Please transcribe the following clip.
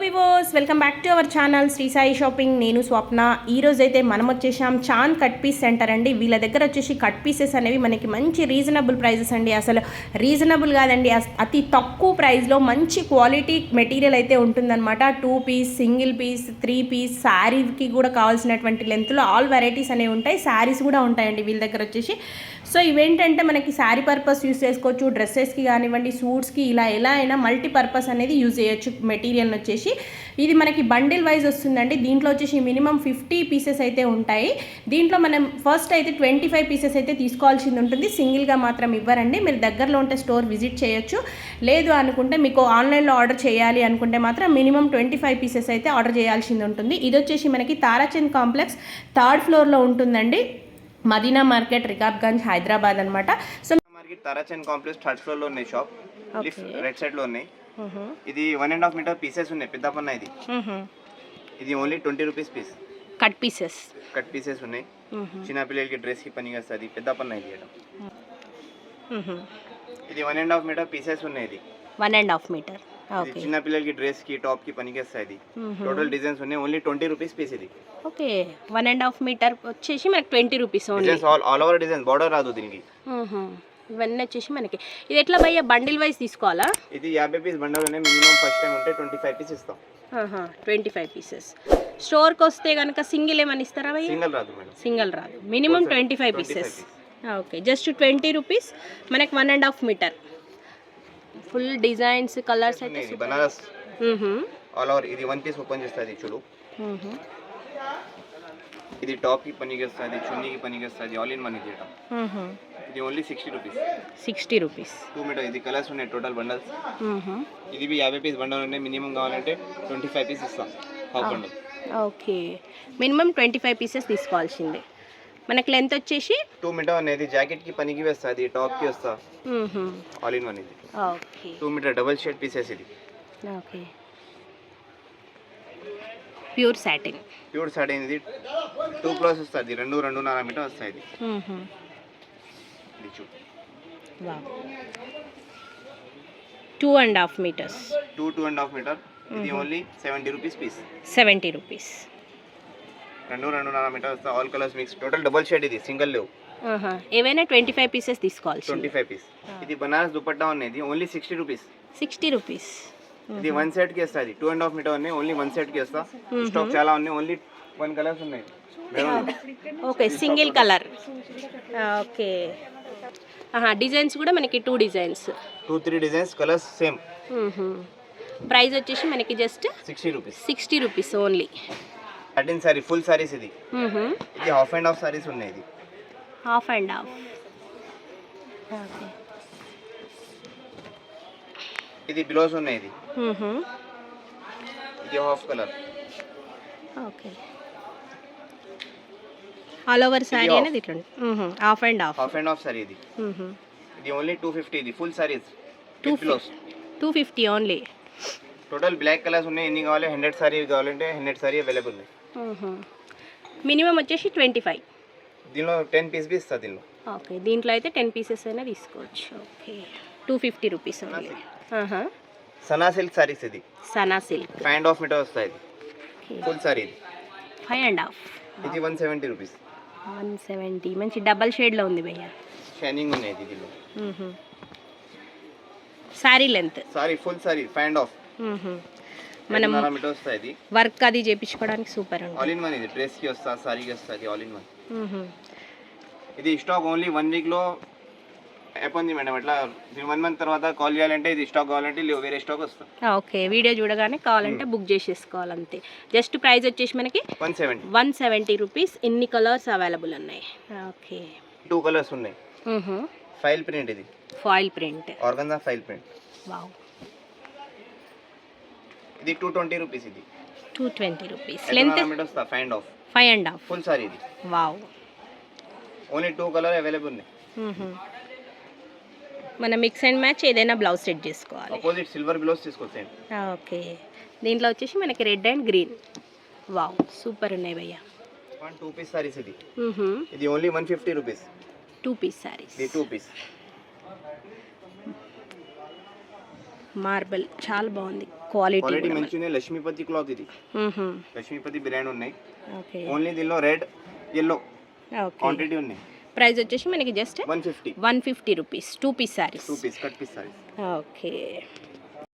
వివోస్ welcome back to our channel Shri Sai shopping. నేను స్వప్న. ఈరోజు అయితే మనం వచ్చేసాం చాంద్ కట్ పీస్ సెంటర్ అండి. వీళ్ళ దగ్గర వచ్చేసి కట్ పీసెస్ అనేవి మనకి మంచి రీజనబుల్ ప్రైజెస్ అండి. అసలు రీజనబుల్ కాదండి, అతి తక్కువ ప్రైస్లో మంచి క్వాలిటీ మెటీరియల్ అయితే ఉంటుందన్నమాట. 2 పీస్, సింగిల్ పీస్, 3 పీస్, శారీకి కూడా కావాల్సినటువంటి లెంత్లో ఆల్ వెరైటీస్ అనేవి ఉంటాయి. శారీస్ కూడా ఉంటాయండి వీళ్ళ దగ్గర వచ్చేసి. సో ఇవేంటంటే మనకి శారీ పర్పస్ యూస్ చేసుకోవచ్చు, డ్రెస్సెస్కి కానివ్వండి, సూట్స్కి, ఇలా ఎలా అయినా మల్టీపర్పస్ అనేది యూజ్ చేయొచ్చు. మెటీరియల్ వచ్చేసి ఇది మనకి బండిల్ వైజ్ వస్తుందండి. దీంట్లో వచ్చేసి మినిమం 50 పీసెస్ అయితే ఉంటాయి. దీంట్లో మనం ఫస్ట్ అయితే 25 పీసెస్ అయితే తీసుకోవాల్సింది ఉంటుంది. సింగిల్గా మాత్రం ఇవ్వరండి. మీరు దగ్గరలో ఉంటే స్టోర్ విజిట్ చేయొచ్చు. లేదు అనుకుంటే మీకు ఆన్లైన్లో ఆర్డర్ చేయాలి అనుకుంటే మాత్రం మినిమం 25 పీసెస్ అయితే ఆర్డర్ చేయాల్సింది ఉంటుంది. ఇది వచ్చేసి మనకి తారాచంద్ కాంప్లెక్స్ 3rd ఫ్లోర్లో ఉంటుందండి. మదీనా మార్కెట్, రికాబ్గంజ్, హైదరాబాద్ అనమాట. So market Tarachand complex 3rd floor లో ఉన్నాయి. షాప్ లిఫ్ట్ రైట్ సైడ్ లో ఉన్నాయి. ఇది 1.5 మీటర్ పీసెస్ ఉన్నాయి. పెద్ద పన్న ఇది only 20 rupees piece. Cut pieces ఉన్నాయి. చిన్న పిల్లలకి డ్రెస్ కి పనికి వస్తుంది. పెద్ద పన్న ఇది ఇది 1.5 మీటర్ పీసెస్ ఉన్నాయి. ఇది 1.5 మీటర్ చిన్న పిల్లలకి డ్రెస్ కి టాప్ కి పనికి వస్తుంది. టోటల్ డిజైన్స్ ఉన్నాయి. Only 20 rupees piece. ఇది ఓకే 1.5 మీటర్ వచ్చేసి మనకి 20 rupees only. All over design, border రాదు దీనికి. ఇవన్నీ వచ్చేసి మనకి ఇది ఎట్లా భయ్యా బండిల్ వైజ్ తీసుకోవాలా? ఇది 50 పీస్ బండల్ ఉన్నాయి. మినిమం ఫస్ట్ టైం ఉంటే 25 పీస్ ఇస్తాం. 25 పీసెస్. స్టోర్కి వస్తే కనుక సింగిల్ ఏమని ఇస్తారా భయ్యా? సింగిల్ రాదు మేడం. సింగిల్ రాదు. Minimum 25 pieces. Okay just 20 rupees మనకి 1.5 మీటర్. ఫుల్ డిజైన్స్, కలర్స్ అయితే బనారస్ ఆల్ ఓవర్. ఇది 1 పీస్ ఓపెన్ చేస్తుంది చూడు. ఇది టాప్ కి పనికి వస్తుంది, చున్నీకి పనికి వస్తుంది. ఆల్ ఇన్ వన్ ఇది. ఇది ఓన్లీ 60 రూపీస్. 60 rupees 2 metre. ఇది కలర్స్ ఉన్నాయి టోటల్ బండల్స్. ఇది 50 పీస్ బండల్ ఉన్నాయి. మినిమం కావాలంటే 25 పీస్ ఇస్తాం half bundle. Okay minimum 25 pieces తీసుకోవాల్సిందే. మనకి లెంత్ వచ్చేసి 2 మీటర్ అనేది జాకెట్ కి పనికి వస్తుంది, టాప్ కి వస్తా. ఆల్ ఇన్ వన్ ఇది. Okay 2 metre double shade pieces. ఇది ఓకే ప్యూర్ సాటిన్. ఇది 2 ప్లస్ వస్తుంది. 2.5 మీటర్ వస్తుంది. ఇది చూడు. 2.5 మీటర్స్. 2.5 మీటర్. ఇది only 70 rupees piece. 70 rupees. 2.5 meter వస్తుంది. All colours mix. Total double shade. ఇది సింగిల్ లేవు. ఏవైనా 25 పీసెస్ తీసుకోవాలి. 25 పీస్. ఇది బనారస్ దుపట్టా ఉన్నది. Only 60 rupees. 60 రూపీస్. ఇది 1 సెట్ కి వస్తుంది. 2.5 మీటర్ ఉన్నాయి. ఓన్లీ 1 సెట్ కి వస్తా. స్టాక్ చాలా ఉన్నాయి. ఓన్లీ 1 కలర్స్ ఉన్నాయి. Okay single colour. Okay designs కూడా మనకి 2 designs, 2-3 designs, colours same. Price వచ్చేసి మనకి just 60 rupees. 60 rupees only. 13 sorry full saris. ఇది ఇది హాఫ్ అండ్ హాఫ్ సారీస్ ఉన్నాయి. ఇది హాఫ్ అండ్ హాఫ్. ఓకే ఇది బ్లౌజ్ ఉన్నాయి. ఇది ఇది half colour. Okay all over sorry అనేది ఇట్లా half and half. Half and half sorry. ఇది ఇది ఓన్లీ 250. ఇది full saris 250 only. Total black colours ఉన్నాయి. ఎన్ని కావాలి? 100 సారీ కావాలంటే 100 సారీ అవైలబుల్ ఉంది. మినిమం వచ్చేసి 25. దీనిలో 10 పీస్ బి ఇస్తా దీనిలో. ఓకే దీంట్లో అయితే 10 పీసెస్ అయినా తీసుకోవచ్చు. Okay 250 rupees only. Sana silk saris. ఇది సనా సిల్క్ 5.5 మీటర్ వస్తాయి. ఇది ఫుల్ సారీ. ఇది 5.5. ఇది 170 రూపీస్. 170 మంచి డబల్ షేడ్లో ఉంది భయ్య. షైనింగ్ ఉన్నాయి. దీనిలో sorry length, sorry full sorry 5.5 మనం మీటర్ వస్తాయి. ఇది వర్క్ అది చేపించుకోవడానికి సూపర్ ఉంది. All in one. ఇది డ్రెస్ కి వస్తా, సారీకి వస్తుంది. All in one. ఇది స్టాక్ ఓన్లీ 1 వీక్ లో అయిపోయింది మేడం. అట్లా 1 మంత్ తర్వాత కాల్ చేయాలంటే ఇది స్టాక్ కావాలంటే వేరే స్టాక్ వస్తుంది. ఓకే వీడియో చూడగానే కావాలంటే బుక్ చేసేసుకోవాలి అంతే. జస్ట్ ప్రైస్ వచ్చేసి మనకి 170 రూపీస్. ఇన్ని కలర్స్ అవైలబుల్ ఉన్నాయి. ఓకే 2 కలర్స్ ఉన్నాయి. Foil print. ఇది foil print, organza foil print. Wow. ఇది 220 రూపీస్. ఇది 220 రూపీస్. Length 5.5 full sari. ఇది వావ్. ఓన్లీ 2 కలర్ అవైలబుల్ ఉన్నాయి. మన మిక్స్ అండ్ మ్యాచ్ ఏదైనా బ్లౌజ్ సెట్ చేసుకోవాలి. ఆపోజిట్ సిల్వర్ బ్లౌజ్ తీసుకోవచ్చు. ఓకే దీంట్లో వచ్చేసి మనకి red and green. Wow super ఉన్నాయి భయ్య. 2 పీస్ సారీస్. ఇది ఇది ఓన్లీ 150 రూపీస్. 2 పీస్ సారీస్. ఇది 2 పీస్. మార్బల్ చాలా బాగుంది క్వాలిటీ క్వాలిటీ మంచిగా ఉంది. లక్ష్మీపతి క్లాత్ ఇది, లక్ష్మీపతి బ్రాండ్ ఉన్నాయి. ఓకే ఓన్లీ దీనిలో రెడ్ ఎల్లో ఓకే. క్వాంటిటీ ఉన్నాయి. ప్రైస్ వచ్చేసి మనకి just 150 150 rupees 2 piece saris. 2 piece cut piece saris. Okay.